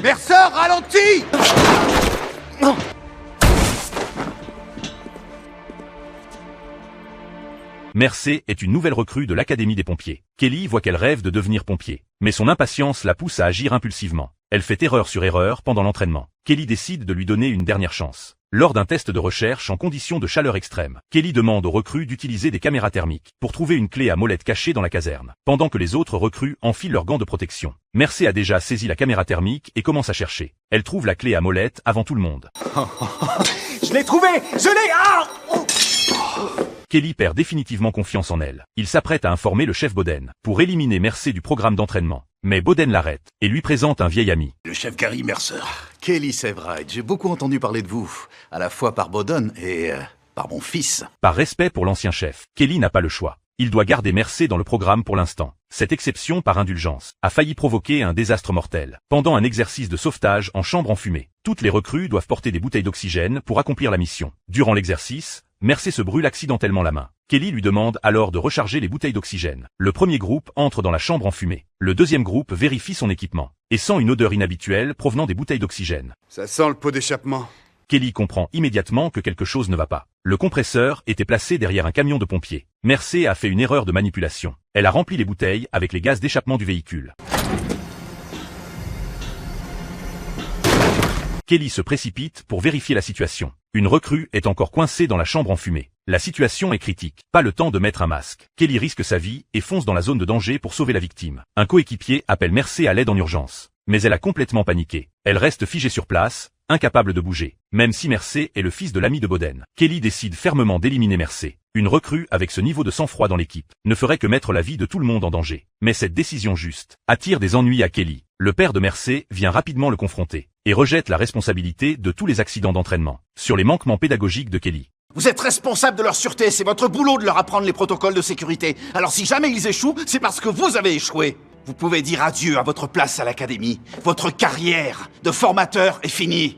Mercer, ralentis! Mercer est une nouvelle recrue de l'Académie des pompiers. Kelly voit qu'elle rêve de devenir pompier. Mais son impatience la pousse à agir impulsivement. Elle fait erreur sur erreur pendant l'entraînement. Kelly décide de lui donner une dernière chance. Lors d'un test de recherche en conditions de chaleur extrême, Kelly demande aux recrues d'utiliser des caméras thermiques pour trouver une clé à molette cachée dans la caserne, pendant que les autres recrues enfilent leurs gants de protection. Mercer a déjà saisi la caméra thermique et commence à chercher. Elle trouve la clé à molette avant tout le monde. Je l'ai trouvé! Je l'ai! Ah! Kelly perd définitivement confiance en elle. Il s'apprête à informer le chef Boden pour éliminer Mercer du programme d'entraînement. Mais Boden l'arrête et lui présente un vieil ami. Le chef Gary Mercer. Kelly Severide, j'ai beaucoup entendu parler de vous, à la fois par Boden et par mon fils. Par respect pour l'ancien chef, Kelly n'a pas le choix. Il doit garder Mercer dans le programme pour l'instant. Cette exception par indulgence a failli provoquer un désastre mortel. Pendant un exercice de sauvetage en chambre enfumée, toutes les recrues doivent porter des bouteilles d'oxygène pour accomplir la mission. Durant l'exercice, Mercer se brûle accidentellement la main. Kelly lui demande alors de recharger les bouteilles d'oxygène. Le premier groupe entre dans la chambre enfumée. Le deuxième groupe vérifie son équipement et sent une odeur inhabituelle provenant des bouteilles d'oxygène. Ça sent le pot d'échappement. Kelly comprend immédiatement que quelque chose ne va pas. Le compresseur était placé derrière un camion de pompiers. Mercer a fait une erreur de manipulation. Elle a rempli les bouteilles avec les gaz d'échappement du véhicule. Kelly se précipite pour vérifier la situation. Une recrue est encore coincée dans la chambre enfumée. La situation est critique. Pas le temps de mettre un masque. Kelly risque sa vie et fonce dans la zone de danger pour sauver la victime. Un coéquipier appelle Mercer à l'aide en urgence. Mais elle a complètement paniqué. Elle reste figée sur place, incapable de bouger. Même si Mercer est le fils de l'ami de Boden. Kelly décide fermement d'éliminer Mercer. Une recrue avec ce niveau de sang-froid dans l'équipe ne ferait que mettre la vie de tout le monde en danger. Mais cette décision juste attire des ennuis à Kelly. Le père de Mercer vient rapidement le confronter et rejette la responsabilité de tous les accidents d'entraînement sur les manquements pédagogiques de Kelly. Vous êtes responsable de leur sûreté, c'est votre boulot de leur apprendre les protocoles de sécurité. Alors si jamais ils échouent, c'est parce que vous avez échoué. Vous pouvez dire adieu à votre place à l'académie. Votre carrière de formateur est finie.